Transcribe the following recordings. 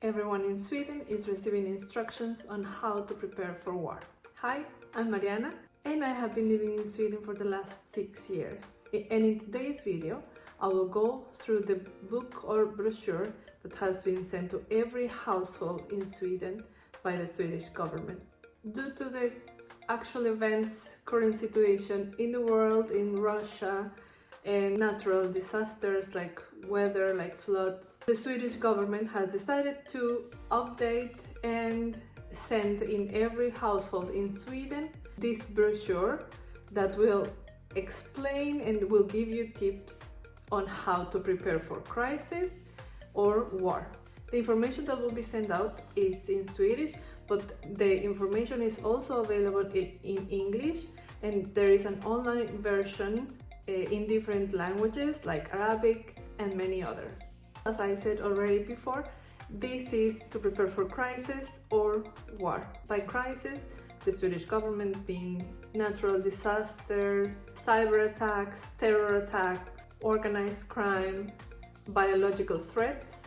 everyone in Sweden is receiving instructions on how to prepare for war. Hi, I'm Mariana and I have been living in Sweden for the last 6 years. And in today's video, I will go through the book or brochure that has been sent to every household in Sweden by the Swedish government. Due to the actual events, current situation in the world, in Russia, and natural disasters like weather, like floods, the Swedish government has decided to update and send in every household in Sweden this brochure that will explain and will give you tips on how to prepare for crisis or war. The information that will be sent out is in Swedish, but the information is also available in English, and there is an online version in different languages like Arabic and many others. As I said already before, this is to prepare for crisis or war. By crisis, the Swedish government means natural disasters, cyber attacks, terror attacks, organized crime, biological threats,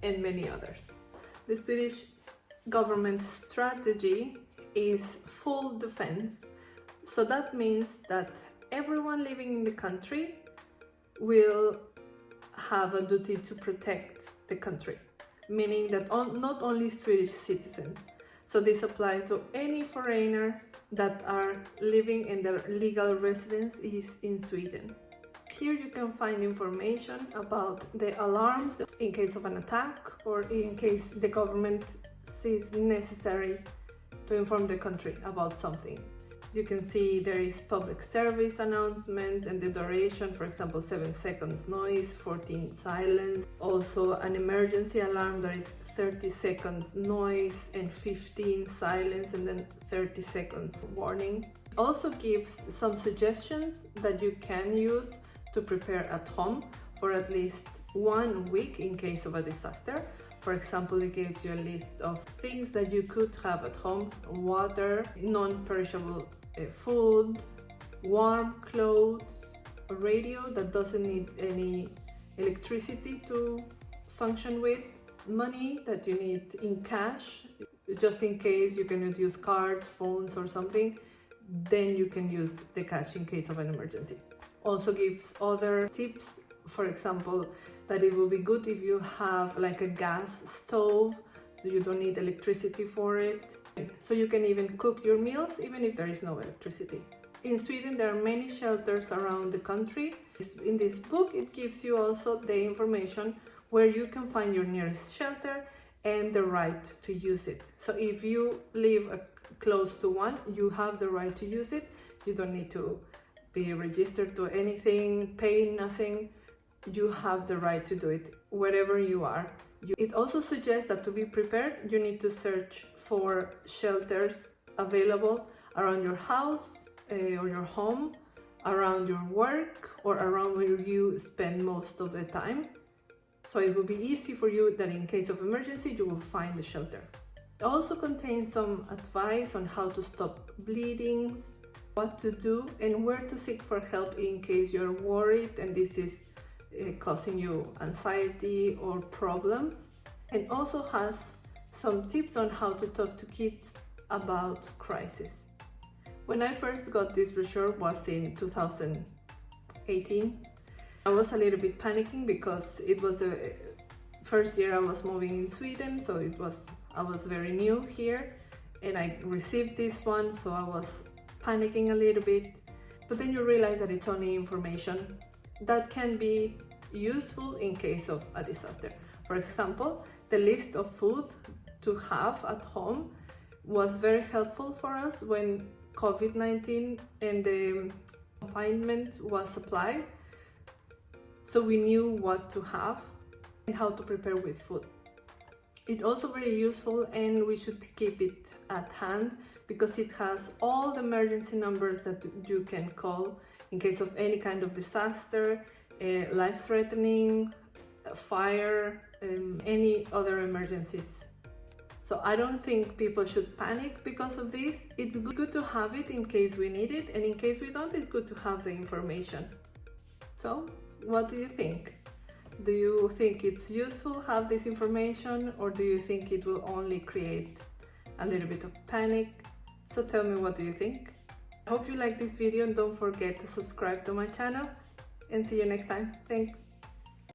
and many others. The Swedish government strategy is full defense, so that means that everyone living in the country will have a duty to protect the country, meaning that not only Swedish citizens. So this applies to any foreigners that are living and their legal residence is in Sweden. Here you can find information about the alarms in case of an attack or in case the government sees necessary to inform the country about something. You can see there is public service announcements and the duration, for example, 7 seconds noise, 14 silence. Also an emergency alarm, there is 30 seconds noise and 15 silence and then 30 seconds warning. It also gives some suggestions that you can use to prepare at home for at least 1 week in case of a disaster. For example, it gives you a list of things that you could have at home: water, non-perishable food, warm clothes, a radio that doesn't need any electricity to function with, money that you need in cash, just in case you cannot use cards, phones or something, then you can use the cash in case of an emergency. Also gives other tips, for example, that it will be good if you have like a gas stove, so you don't need electricity for it. So you can even cook your meals even if there is no electricity. In Sweden there are many shelters around the country. In this book it gives you also the information where you can find your nearest shelter and the right to use it. So if you live close to one, you have the right to use it. You don't need to be registered to anything, pay nothing. You have the right to do it wherever you are. It also suggests that to be prepared, you need to search for shelters available around your house or your home, around your work, or around where you spend most of the time. So it will be easy for you that in case of emergency, you will find the shelter. It also contains some advice on how to stop bleedings, what to do, and where to seek for help in case you're worried and this is causing you anxiety or problems, and also has some tips on how to talk to kids about crisis. When I first got this brochure was in 2018. I was a little bit panicking because it was the first year I was moving in Sweden, so I was very new here and I received this one, so I was panicking a little bit. But then you realize that it's only information that can be useful in case of a disaster. For example, the list of food to have at home was very helpful for us when COVID-19 and the confinement was applied. So we knew what to have and how to prepare with food. It's also very useful and we should keep it at hand because it has all the emergency numbers that you can call in case of any kind of disaster, life-threatening, fire, any other emergencies. So I don't think people should panic because of this. It's good to have it in case we need it, and in case we don't, it's good to have the information. So what do you think? Do you think it's useful to have this information, or do you think it will only create a little bit of panic? So tell me, what do you think? I hope you like this video and don't forget to subscribe to my channel, and see you next time. Thanks!